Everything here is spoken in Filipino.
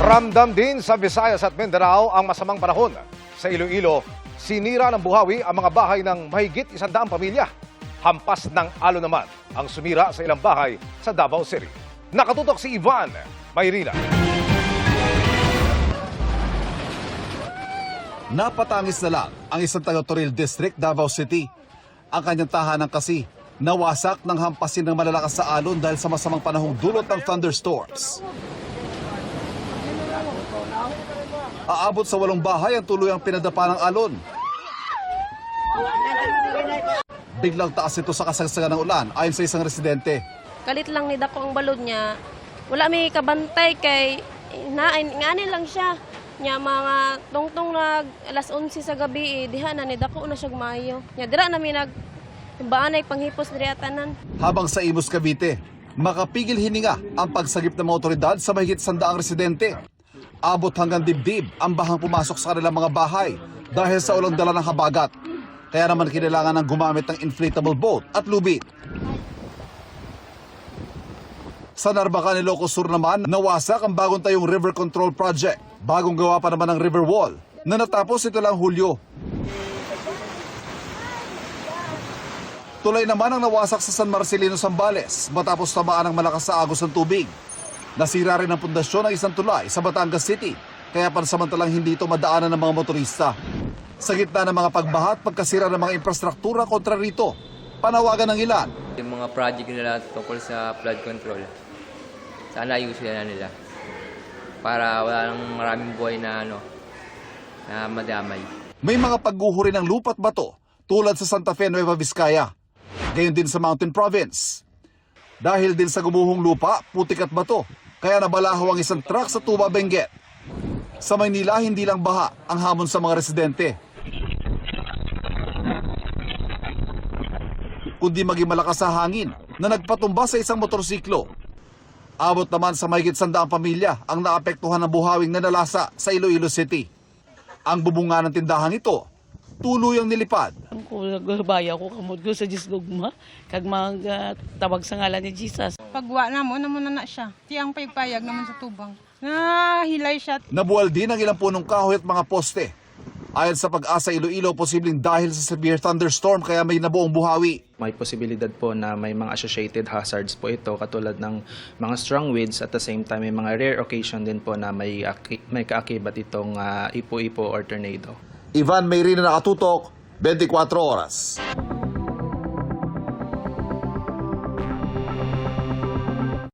Ramdam din sa Visayas at Mindanao ang masamang panahon. Sa Iloilo, sinira ng buhawi ang mga bahay ng mahigit 100 pamilya. Hampas ng alon naman ang sumira sa ilang bahay sa Davao City. Nakatutok si Ivan Mayrina. Napatangis na lang ang isang taga-Toril District, Davao City. Ang kanyang tahanan kasi nawasak ng hampasin ng malalakas sa alon dahil sa masamang panahong dulot ng thunderstorms. Aabot sa 8 bahay ang tuluyang pinadapa ng alon. Biglang taas ito sa kasagsagan ng ulan ayon sa isang residente. Kalit lang ni dako ang balod niya. Wala may kabantay kay nganin lang siya. Nya mga tungtong nag alas 11 sa gabi diha na ni dako na siya maayo. Nya dira na mi nag baanay panghipos diri atanan. Habang sa Imus, Cavite, makapigil hininga ang pagsagip ng mga otoridad sa mahigit 100 residente. Abot hanggang dibdib ang bahang pumasok sa kanilang mga bahay dahil sa ulang dala ng habagat. Kaya naman kinailangan ng gumamit ng inflatable boat at lubid. Sa Narbacan, Ilocos Sur naman, nawasak ang bagong tayong river control project. Bagong gawa pa naman ng river wall na natapos ito lang Hulyo. Tulay naman ang nawasak sa San Marcelino, Zambales matapos tamaan ng malakas na agos ng tubig. Nasira rin ang pundasyon ng isang tulay sa Batangas City, kaya pansamantalang hindi ito madaanan ng mga motorista. Sa gitna ng mga pagbaha at pagkasira ng mga infrastruktura kontra rito, panawagan ng ilan. Yung mga project nila tungkol sa flood control, sana ayusin na nila para wala nang maraming buhay na na madamay. May mga pagguhuri ng lupa at bato tulad sa Santa Fe, Nueva Vizcaya. Gayon din sa Mountain Province. Dahil din sa gumuhong lupa, putik at bato, kaya nabalahaw ang isang truck sa Tuba, Benguet. Sa Maynila, hindi lang baha ang hamon sa mga residente, kundi maging malakas sa hangin na nagpatumba sa isang motorsiklo. Abot naman sa mahigit 100 pamilya ang naapektuhan ng buhawing nanalasa sa Iloilo City. Ang bubunga ng tindahang ito, tuluyang nilipad. Kung nagbabaya ko kamod ko sa Diyos gugma, kag tawag sa ngalan ni Jesus. Pagwa na mo na siya. Tiyang paypayag naman sa tubang. Nahilay siya. Nabuwal din ang ilang punong kahoy at mga poste. Ayon sa Pag-asa Iloilo, posibleng dahil sa severe thunderstorm kaya may nabuong buhawi. May posibilidad po na may mga associated hazards po ito katulad ng mga strong winds at the same time may mga rare occasion din po na may kaakibat itong ipo-ipo or tornado. Ivan Mayrina, Nakatutok, 24 Oras.